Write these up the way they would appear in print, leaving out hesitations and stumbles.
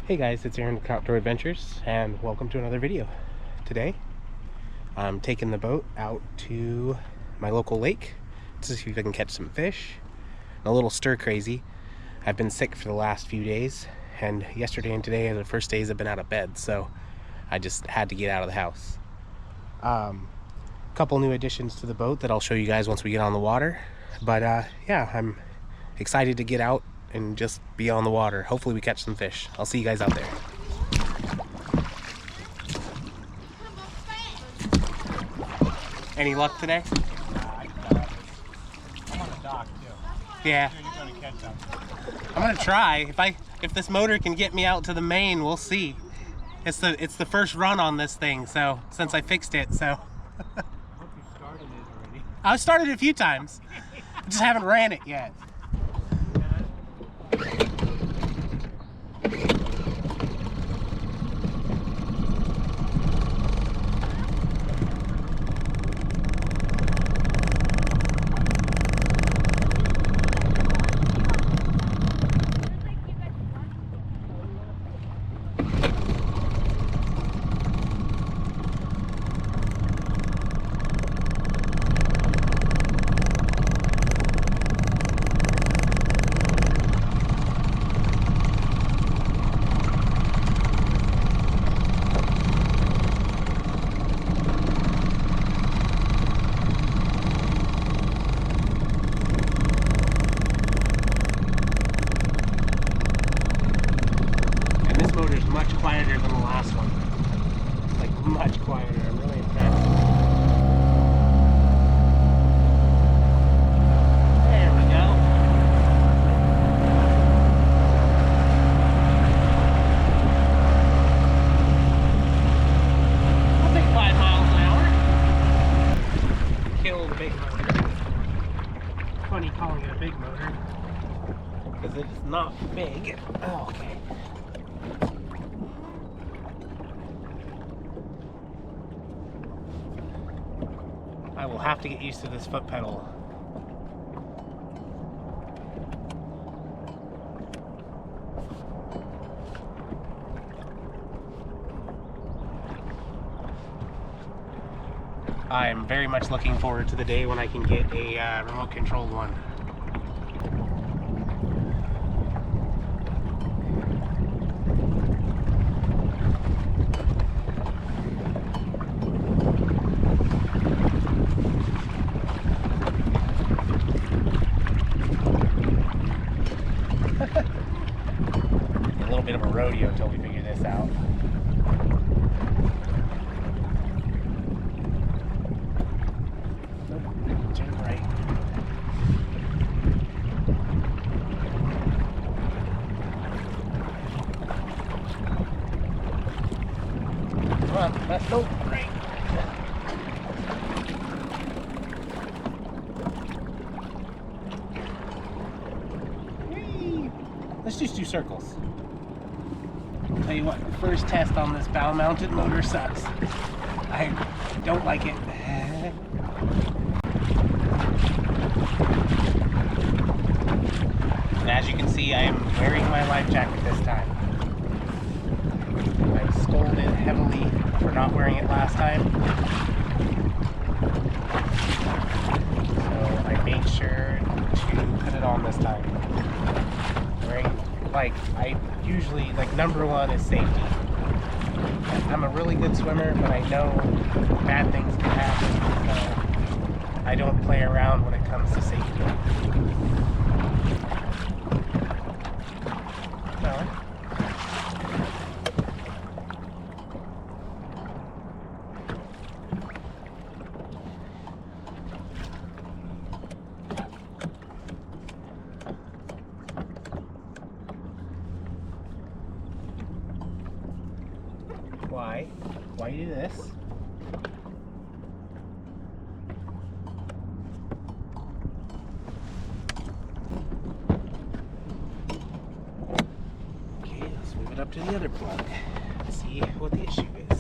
Hey guys, it's Aaron with Kroutdoor Adventures, and welcome to another video. Today, I'm taking the boat out to my local lake to see if I can catch some fish. I'm a little stir crazy. I've been sick for the last few days, and yesterday and today are the first days I've been out of bed, so I just had to get out of the house. Couple new additions to the boat that I'll show you guys once we get on the water. But yeah, I'm excited to get out and just be on the water. Hopefully we catch some fish. I'll see you guys out there. Any luck today? I'm on the dock too. Yeah. You're gonna catch them. I'm gonna try. If this motor can get me out to the main, we'll see. It's the first run on this thing, so since I fixed it, so. I hope you started it already. I've started it a few times. I just haven't ran it yet. Motor's much quieter than the last one. Like, much quieter. I'm really impressed. There we go. I'll take 5 miles an hour. Kill the big motor. Funny calling it a big motor, because it's not big. Oh, okay. I will have to get used to this foot pedal. I am very much looking forward to the day when I can get a remote controlled one. A little bit of a rodeo until we figure this out. Nope, turn right. Come on, let's go. Right. Let's just do circles. I'll tell you what, the first test on this bow-mounted motor sucks. I don't like it. And as you can see, I am wearing my life jacket this time. I scolded heavily for not wearing it last time. So I made sure to put it on this time. Like, I usually, like, number one is safety. I'm a really good swimmer, but I know bad things can happen, so I don't play around when it comes to safety. So, why do this? Okay, let's move it up to the other plug. Let's see what the issue is.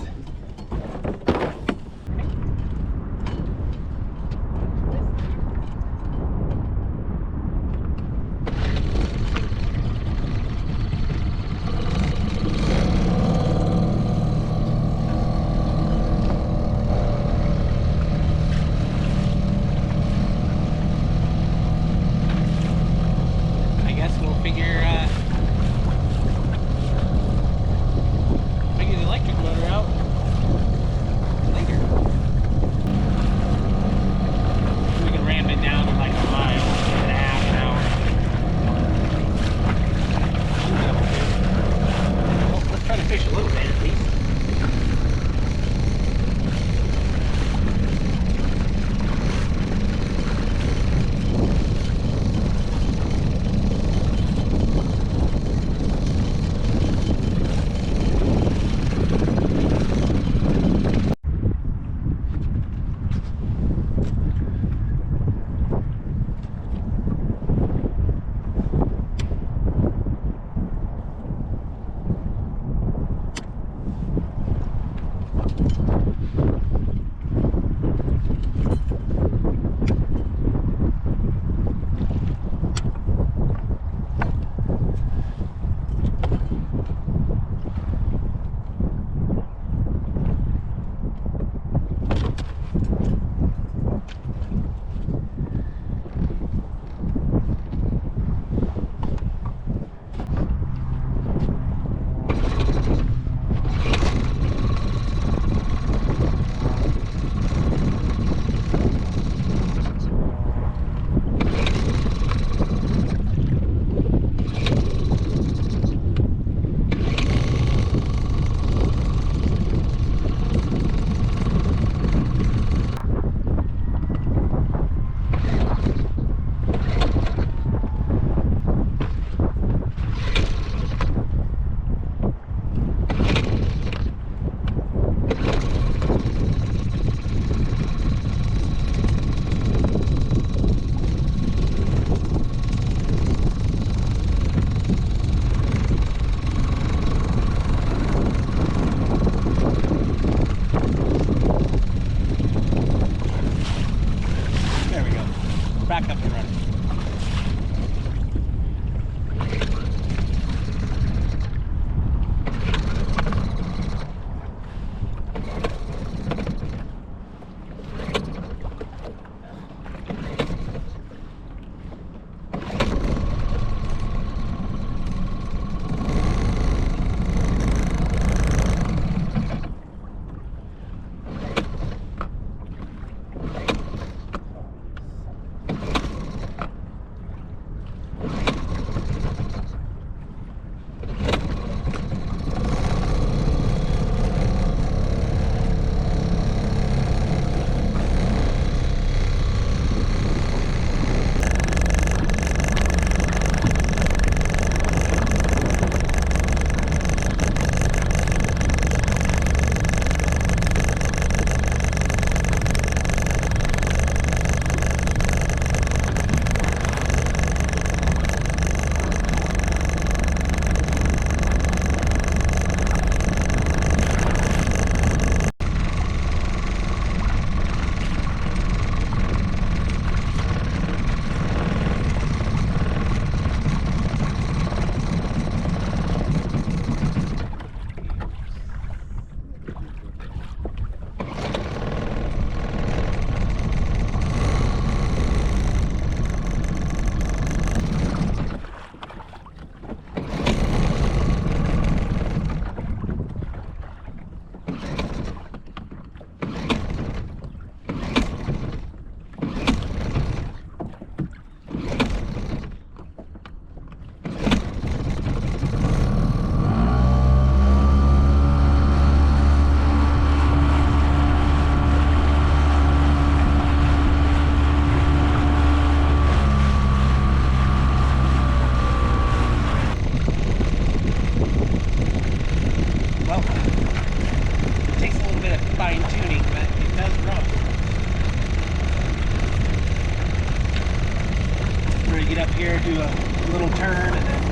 here, do a little turn, and then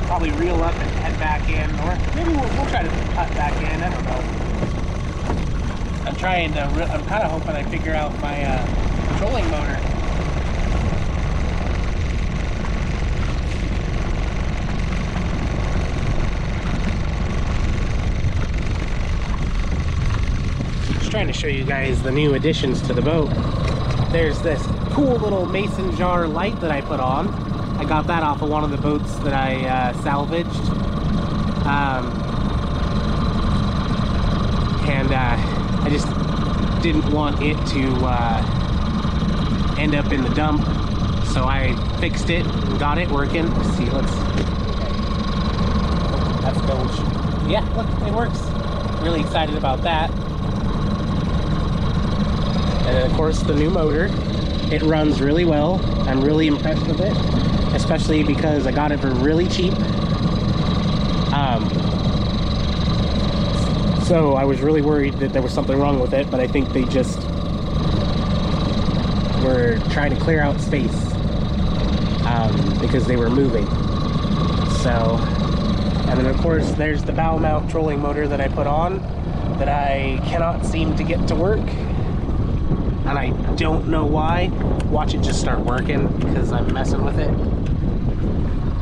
probably reel up and head back in, or maybe we'll try to cut back in. I don't know. I'm kind of hoping I figure out my trolling motor. Just trying to show you guys the new additions to the boat. There's this cool little mason jar light that I put on. I got that off of one of the boats that I salvaged. I just didn't want it to end up in the dump, so I fixed it and got it working. Let's see, that's bilge. Yeah, look, it works. Really excited about that. And then of course the new motor. It runs really well. I'm really impressed with it, especially because I got it for really cheap. So I was really worried that there was something wrong with it, but I think they just were trying to clear out space because they were moving. So, and then of course there's the bow mount trolling motor that I put on that I cannot seem to get to work. And I don't know why. Watch it just start working because I'm messing with it.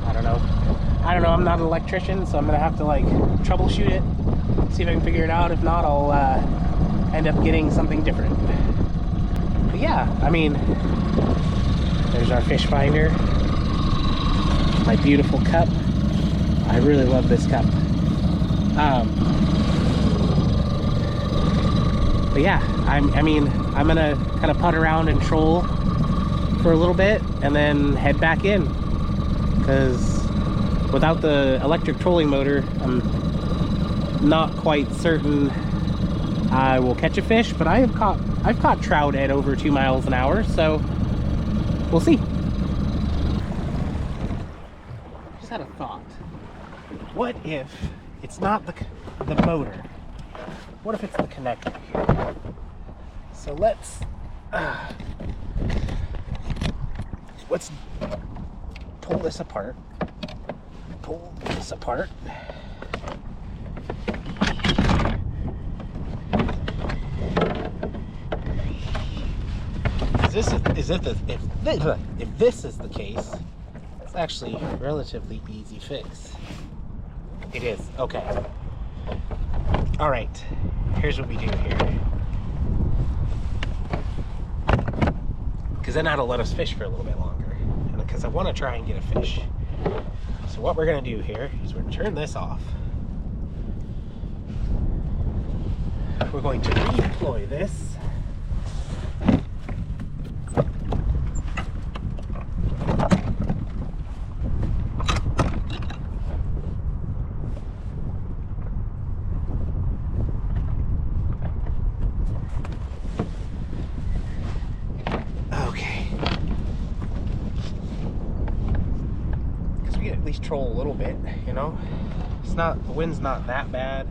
I don't know. I'm not an electrician, so I'm gonna have to like troubleshoot it, see if I can figure it out. If not, I'll end up getting something different. But yeah, I mean, there's our fish finder. My beautiful cup. I really love this cup. But yeah, I'm gonna kind of putt around and troll for a little bit and then head back in, because without the electric trolling motor, I'm not quite certain I will catch a fish. But I've caught trout at over 2 miles an hour, so we'll see. Just had a thought. What if it's not the motor? What if it's the connector here? So let's pull this apart. Pull this apart. If this is the case, it's actually a relatively easy fix. It is. Okay. All right. Here's what we do here. Because then that'll let us fish for a little bit longer. And because I want to try and get a fish. So what we're going to do here is we're going to turn this off. We're going to redeploy this. Troll a little bit, you know. The wind's not that bad,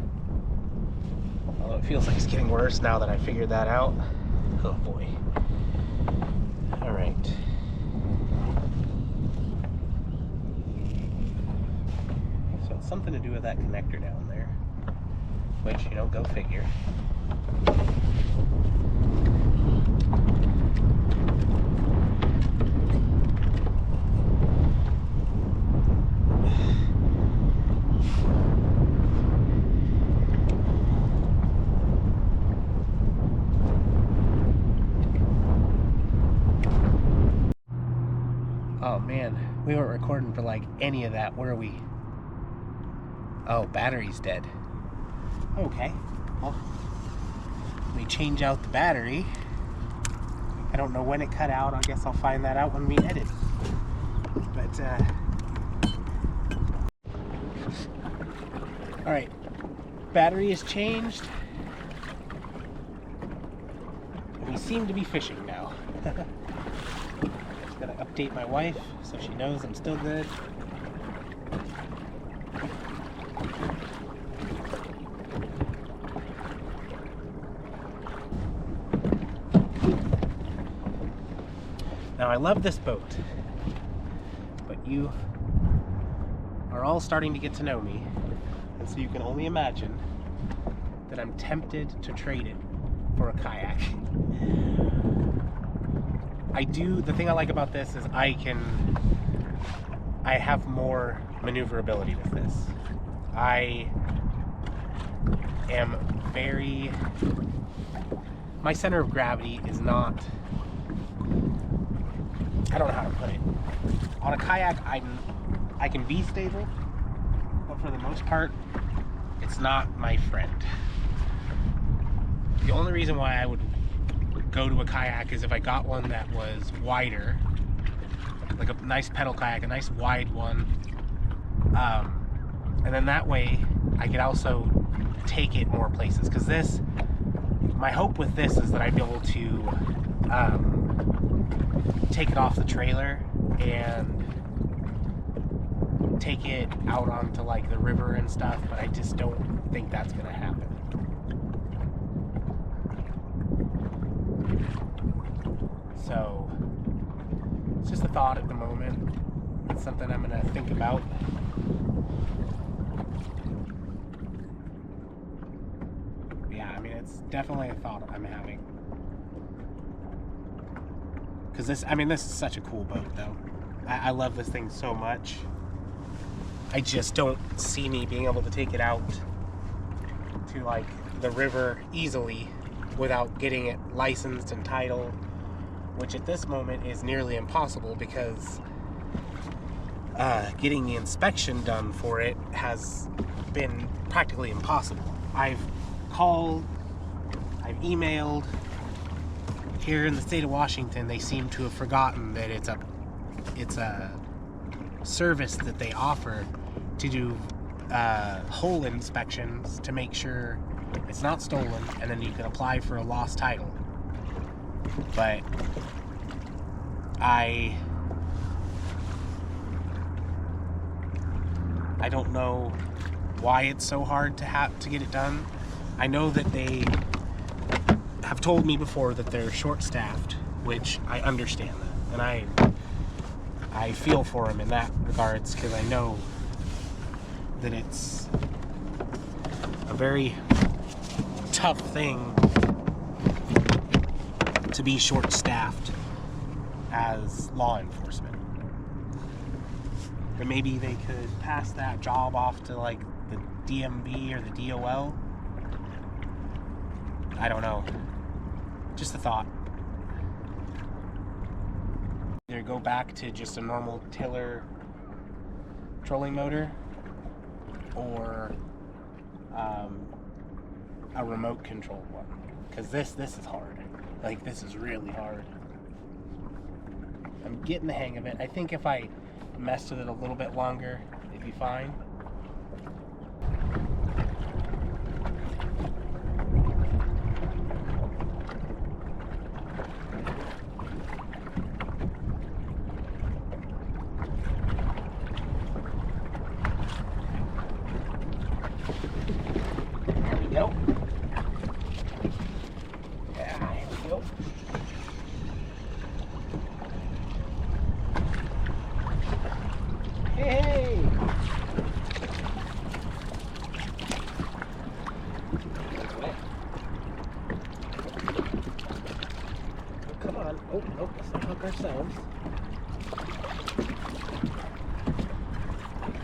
although it feels like it's getting worse now that I figured that out. Oh boy. All right. So it's something to do with that connector down there, which, you know, go figure. Oh man, we weren't recording for like any of that, were we? Oh, battery's dead. Okay, well, let me change out the battery. I don't know when it cut out. I guess I'll find that out when we edit. But, alright, battery is changed. We seem to be fishing now. Gotta update my wife so she knows I'm still good. Now I love this boat. you are all starting to get to know me, and so you can only imagine that I'm tempted to trade it for a kayak. The thing I like about this is I have more maneuverability with this. My center of gravity is not, I don't know how to put it. On a kayak, I can be stable, but for the most part, it's not my friend. The only reason why I would go to a kayak is if I got one that was wider, like a nice pedal kayak, a nice wide one, and then that way I could also take it more places. Because my hope with this is that I'd be able to take it off the trailer and take it out onto like the river and stuff, but I just don't think that's gonna happen. So it's just a thought at the moment. It's something I'm gonna think about. Yeah, I mean, it's definitely a thought I'm having. Because this is such a cool boat, though. I love this thing so much. I just don't see me being able to take it out to like the river easily without getting it licensed and titled, which at this moment is nearly impossible because getting the inspection done for it has been practically impossible. I've called, I've emailed. Here in the state of Washington, they seem to have forgotten that it's a service that they offer to do hull inspections to make sure it's not stolen, and then you can apply for a lost title. But I don't know why it's so hard to get it done. I know that they have told me before that they're short-staffed, which I understand that, and I feel for them in that regards, because I know that it's a very tough thing to be short-staffed as law enforcement. But maybe they could pass that job off to like the DMV or the DOL. I don't know. Just a thought. Either go back to just a normal tiller trolling motor, or a remote controlled one. Because this is hard. Like, this is really hard. I'm getting the hang of it. I think if I messed with it a little bit longer, it'd be fine. There we go. Yeah, here we go. Hey! Oh, come on. Oh, nope, let's not hook ourselves.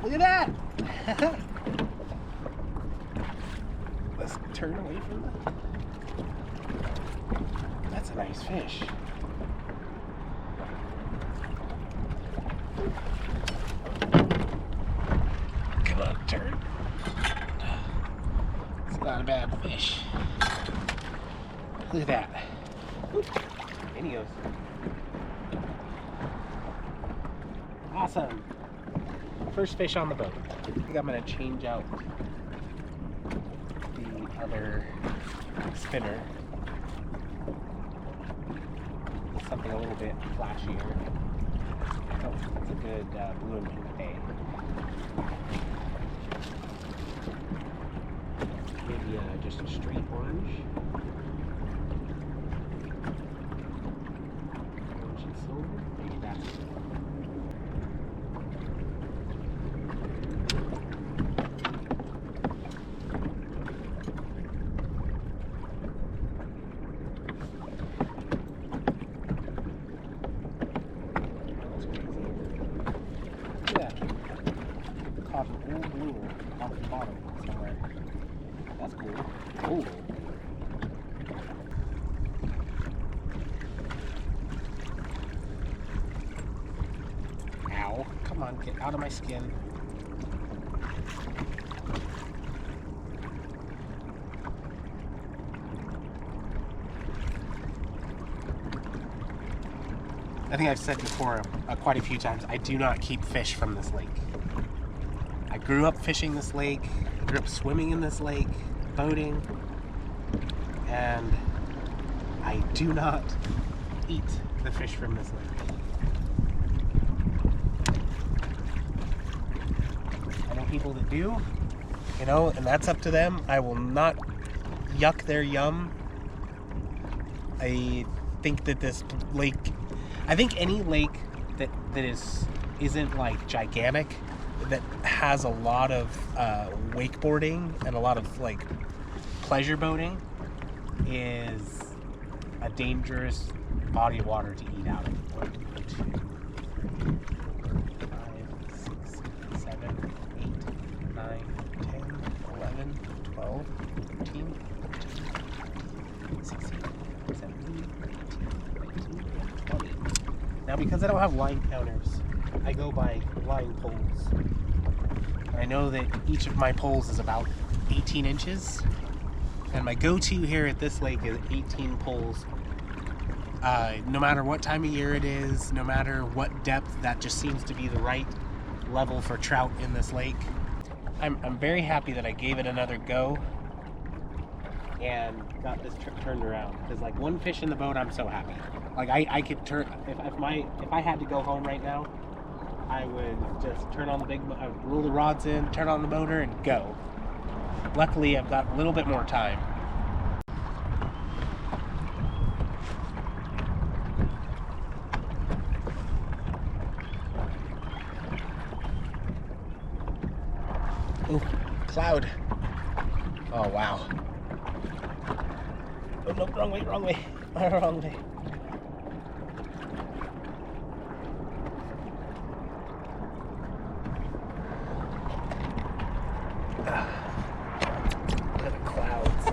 Look at that! Let's turn away from that. That's a nice fish. Come on, turn. It's not a bad fish. Look at that. Oop. And he goes. Awesome. First fish on the boat. I think I'm going to change out the other spinner. Something a little bit flashier. Oh, it's a good blue and pink day. Maybe just a straight orange. Orange and silver. Maybe that's it. That's cool. Oh. Ow. Come on, get out of my skin. I think I've said before quite a few times, I do not keep fish from this lake. I grew up fishing this lake, I grew up swimming in this lake, boating, and I do not eat the fish from this lake. I know people that do, you know, and that's up to them. I will not yuck their yum. I think that this lake, I think any lake that isn't like gigantic, that has a lot of wakeboarding and a lot of like pleasure boating, is a dangerous body of water to eat out of. 1, 2, 3, 4, 5, 6, 7, 8, 9, 10, 11, 12, 13, 14, 16, 17, 18, 19, 20. Now, because I don't have line counters, I go by line poles. I know that each of my poles is about 18 inches, and my go-to here at this lake is 18 poles. No matter what time of year it is, no matter what depth, that just seems to be the right level for trout in this lake. I'm very happy that I gave it another go and got this trip turned around, because like one fish in the boat, I'm so happy. Like I could turn, if I had to go home right now, I would just turn on the I would roll the rods in, turn on the motor, and go. Luckily, I've got a little bit more time. Oh, cloud. Oh, wow. Oh, no, wrong way, wrong way. Wrong way. Look at the clouds.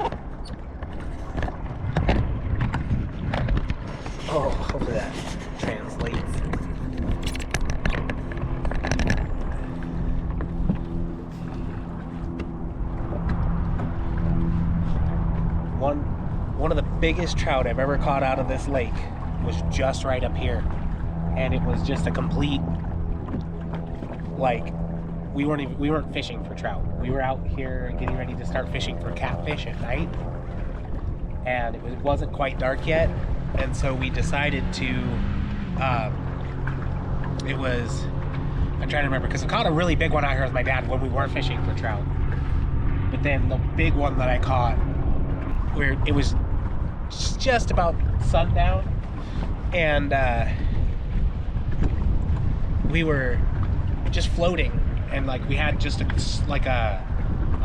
Oh, hopefully that translates. One of the biggest trout I've ever caught out of this lake was just right up here, and it was just a complete, like, we weren't fishing for trout. We were out here getting ready to start fishing for catfish at night, and it wasn't quite dark yet, and so we decided to. I'm trying to remember, because I caught a really big one out here with my dad when we weren't fishing for trout. But then the big one that I caught, where it was just about sundown, and we were just floating, and like we had just a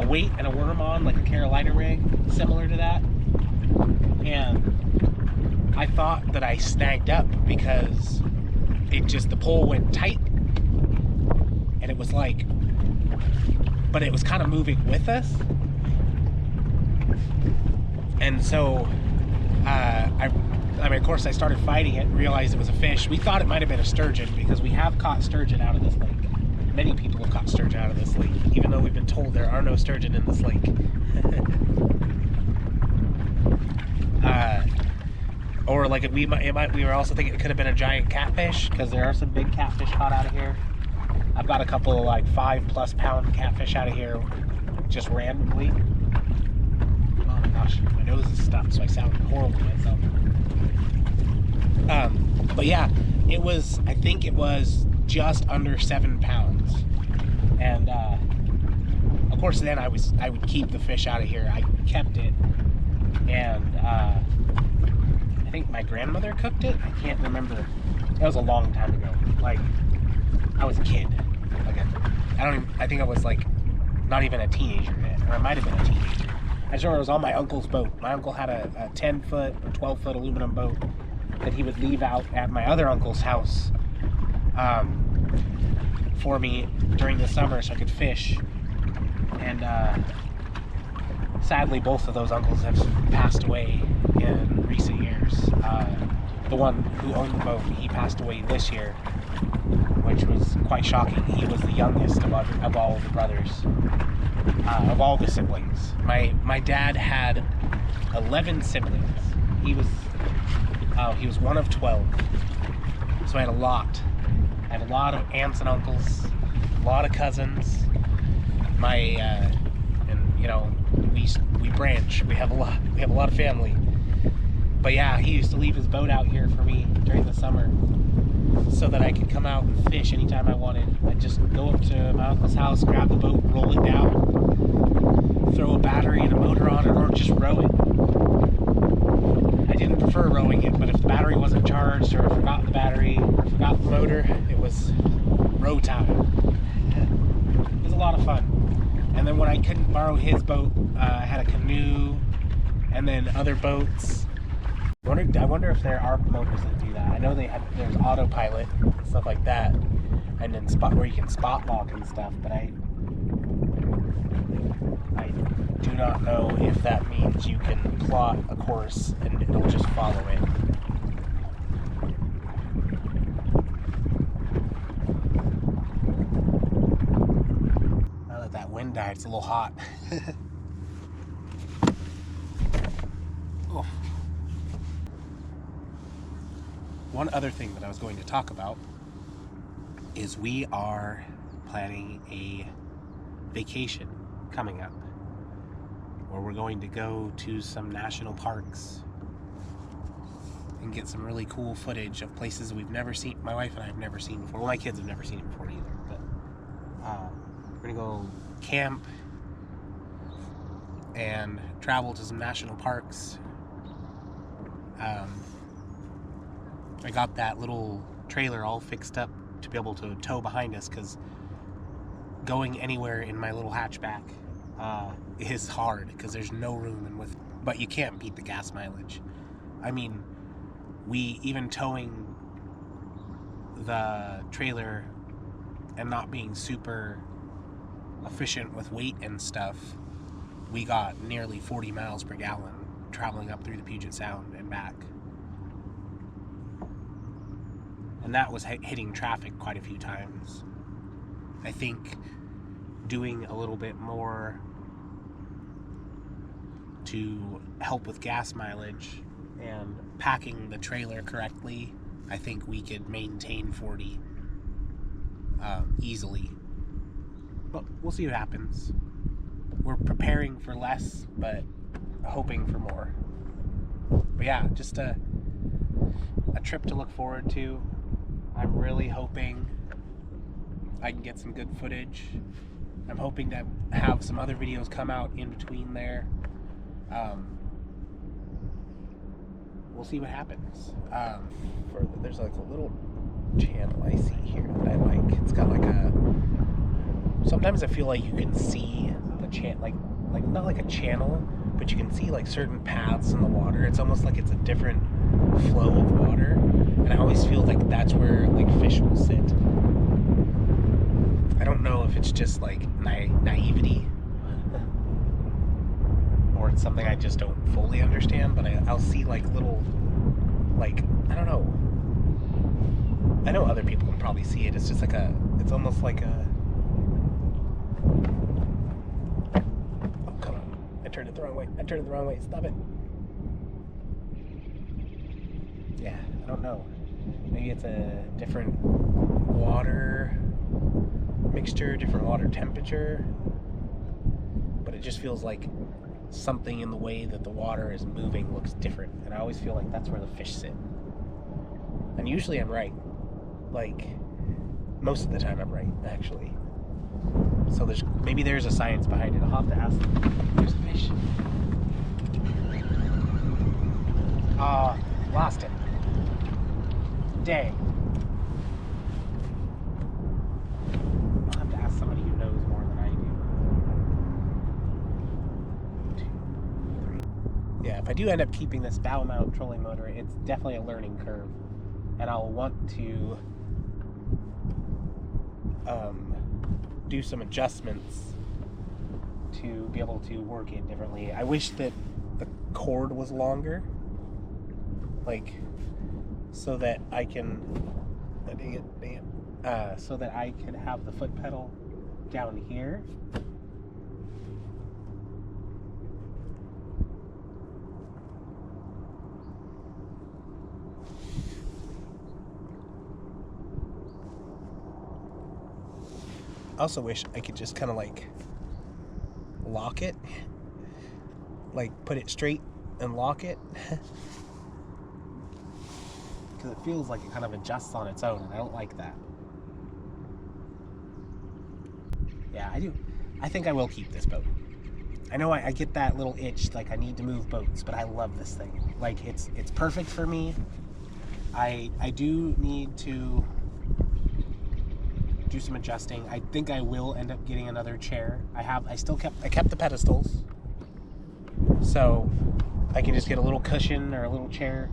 weight and a worm on, like a Carolina rig, similar to that, and I thought that I snagged up because the pole went tight, and it was like, but it was kind of moving with us. And so, I mean, of course, I started fighting it and realized it was a fish. We thought it might have been a sturgeon, because we have caught sturgeon out of this lake. Many people have caught sturgeon out of this lake, even though we've been told there are no sturgeon in this lake. Or like we were also thinking it could have been a giant catfish, because there are some big catfish caught out of here. I've got a couple of like 5+ pound catfish out of here just randomly. Oh my gosh, my nose is stuffed, so I sound horrible to myself. But yeah, I think it was just under 7 pounds. And of course then I would keep the fish out of here. I kept it, and I think my grandmother cooked it. I can't remember. That was a long time ago. Like, I was a kid. Like, I think I was like not even a teenager yet, or I might have been a teenager. I just remember it was on my uncle's boat. My uncle had a 10-foot or 12-foot aluminum boat that he would leave out at my other uncle's house for me during the summer so I could fish. And sadly, both of those uncles have passed away in recent years. The one who owned the boat, he passed away this year, which was quite shocking. He was the youngest of all the brothers, of all the siblings. My dad had 11 siblings. He was one of 12. So I had a lot. I had a lot of aunts and uncles, a lot of cousins. We branch. We have a lot of family. But yeah, he used to leave his boat out here for me during the summer so that I could come out and fish anytime I wanted. I'd just go up to my uncle's house, grab the boat, roll it down, throw a battery and a motor on it, or just row it. I didn't prefer rowing it, but if the battery wasn't charged, or I forgot the battery, or forgot the motor, it was row time. It was a lot of fun. And then when I couldn't borrow his boat, I had a canoe, and then other boats. I wonder if there are motors that do that. I know there's autopilot and stuff like that, and then where you can spot lock and stuff, but I do not know if that means you can plot a course and it'll just follow it. Now that that wind died, it's a little hot. Oh. One other thing that I was going to talk about is we are planning a vacation coming up where we're going to go to some national parks and get some really cool footage of places we've never seen. My wife and I have never seen before. Well, my kids have never seen it before either, but we're gonna go camp and travel to some national parks. I got that little trailer all fixed up to be able to tow behind us, because going anywhere in my little hatchback is hard because there's no room, but you can't beat the gas mileage. I mean, even towing the trailer and not being super efficient with weight and stuff, we got nearly 40 miles per gallon traveling up through the Puget Sound and back. And that was hitting traffic quite a few times. I think doing a little bit more to help with gas mileage and packing the trailer correctly, I think we could maintain 40 easily. But we'll see what happens. We're preparing for less, but hoping for more. But yeah, just a trip to look forward to. I'm really hoping I can get some good footage. I'm hoping to have some other videos come out in between there. We'll see what happens. There's like a little channel I see here that I like. It's got like sometimes I feel like you can see the like not like a channel, but you can see like certain paths in the water. It's almost like it's a different flow of water, and I always feel like that's where like fish will sit. I don't know if it's just like naivety or it's something I just don't fully understand, but I'll see like little, like, I don't know. I know other people can probably see it. It's just like it's almost like a, oh, come on. I turned it the wrong way. Stop it. Yeah, I don't know. Maybe it's a different water mixture, different water temperature, but it just feels like something in the way that the water is moving looks different, and I always feel like that's where the fish sit. And usually I'm right. Like, most of the time I'm right, actually. So maybe there's a science behind it. I'll have to ask them. There's a fish. Lost it. Dang. I'll have to ask somebody who knows more than I do. 2, 3. Yeah, if I do end up keeping this bow mount trolling motor, it's definitely a learning curve. And I'll want to do some adjustments to be able to work it differently. I wish that the cord was longer, like, so that I can, so that I can have the foot pedal down here. I also wish I could just kind of like lock it, like put it straight and lock it, because it feels like it kind of adjusts on its own, and I don't like that. Yeah, I do. I think I will keep this boat. I know I get that little itch, like I need to move boats, but I love this thing. Like it's perfect for me. I do need to do some adjusting. I think I will end up getting another chair. I kept the pedestals, so I can just get a little cushion or a little chair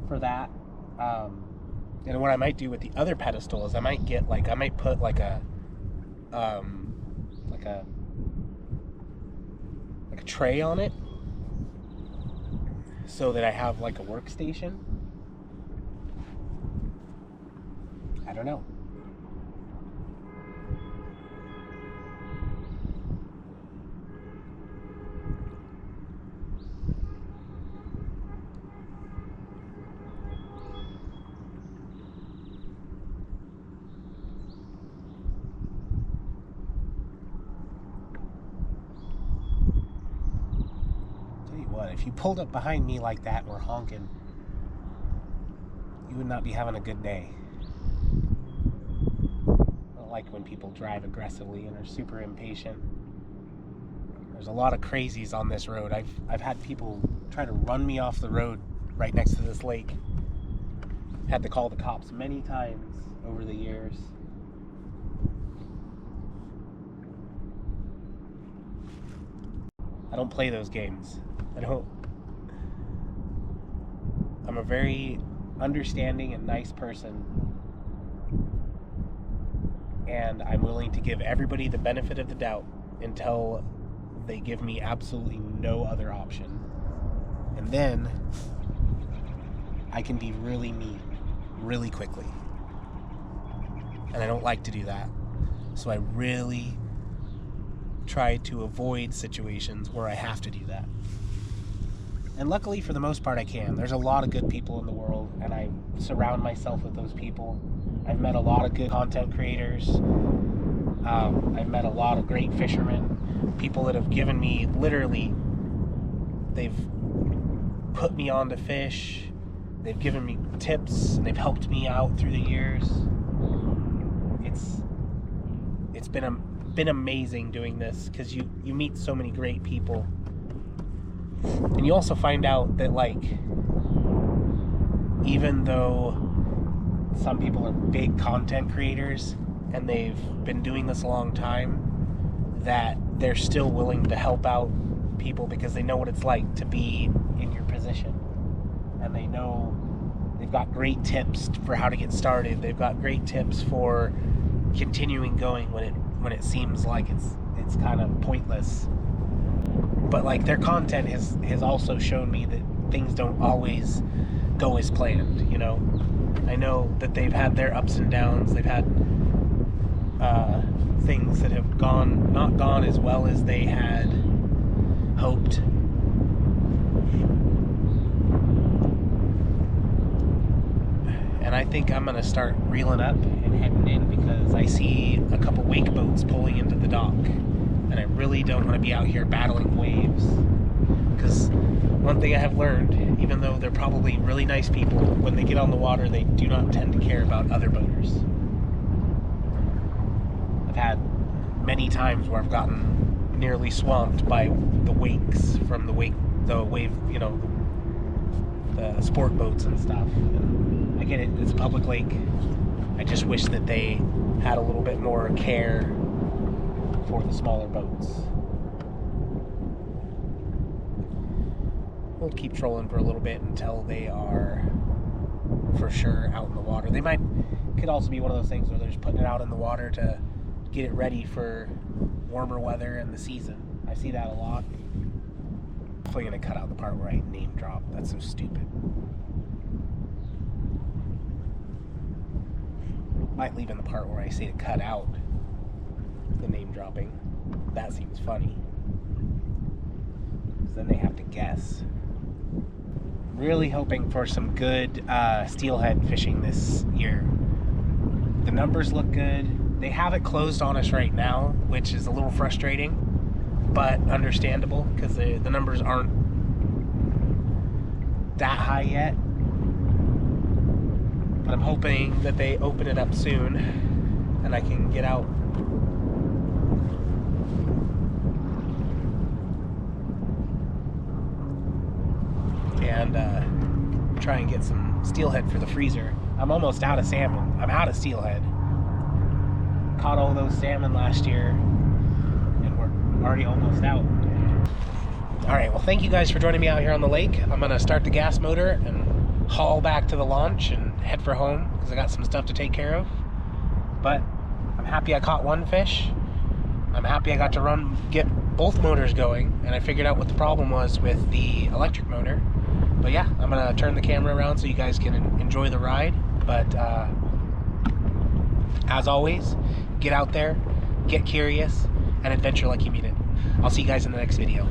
for that. And what I might do with the other pedestal is I might put like a tray on it, so that I have like a workstation. I don't know. If you pulled up behind me like that and were honking, you would not be having a good day. I don't like when people drive aggressively and are super impatient. There's a lot of crazies on this road. I've had people try to run me off the road right next to this lake. Had to call the cops many times over the years. I don't play those games. I'm a very understanding and nice person, and I'm willing to give everybody the benefit of the doubt until they give me absolutely no other option. And then I can be really mean really quickly. And I don't like to do that. So I really try to avoid situations where I have to do that. And luckily, for the most part, I can. There's a lot of good people in the world, and I surround myself with those people. I've met a lot of good content creators. I've met a lot of great fishermen, people that have given me, literally, they've put me on to fish, they've given me tips, and they've helped me out through the years. It's been amazing doing this, because you meet so many great people. And you also find out that, like, even though some people are big content creators and they've been doing this a long time, that they're still willing to help out people because they know what it's like to be in your position. And they know they've got great tips for how to get started. They've got great tips for continuing going when it seems like it's kind of pointless. But like, their content has also shown me that things don't always go as planned, you know? I know that they've had their ups and downs. They've had things that have not gone as well as they had hoped. And I think I'm gonna start reeling up and heading in, because I see a couple wake boats pulling into the dock. And I really don't want to be out here battling waves. Because one thing I have learned, even though they're probably really nice people, when they get on the water, they do not tend to care about other boaters. I've had many times where I've gotten nearly swamped by the wakes from the wave, you know, the sport boats and stuff. And I get it, it's a public lake. I just wish that they had a little bit more care for the smaller boats. We'll keep trolling for a little bit until they are for sure out in the water. Could also be one of those things where they're just putting it out in the water to get it ready for warmer weather and the season. I see that a lot. Hopefully gonna cut out the part where I name drop. That's so stupid. Might leave in the part where I say to cut out the name dropping. That seems funny. Because then they have to guess. Really hoping for some good steelhead fishing this year. The numbers look good. They have it closed on us right now, which is a little frustrating, but understandable because the numbers aren't that high yet. But I'm hoping that they open it up soon and I can get out. And try and get some steelhead for the freezer. I'm almost out of salmon. I'm out of steelhead. Caught all those salmon last year and we're already almost out. Alright, well thank you guys for joining me out here on the lake. I'm gonna start the gas motor and haul back to the launch and head for home because I got some stuff to take care of. But I'm happy I caught one fish. I'm happy I got to get both motors going, and I figured out what the problem was with the electric motor. But yeah, I'm gonna turn the camera around so you guys can enjoy the ride. But as always, get out there, get curious, and adventure like you mean it. I'll see you guys in the next video.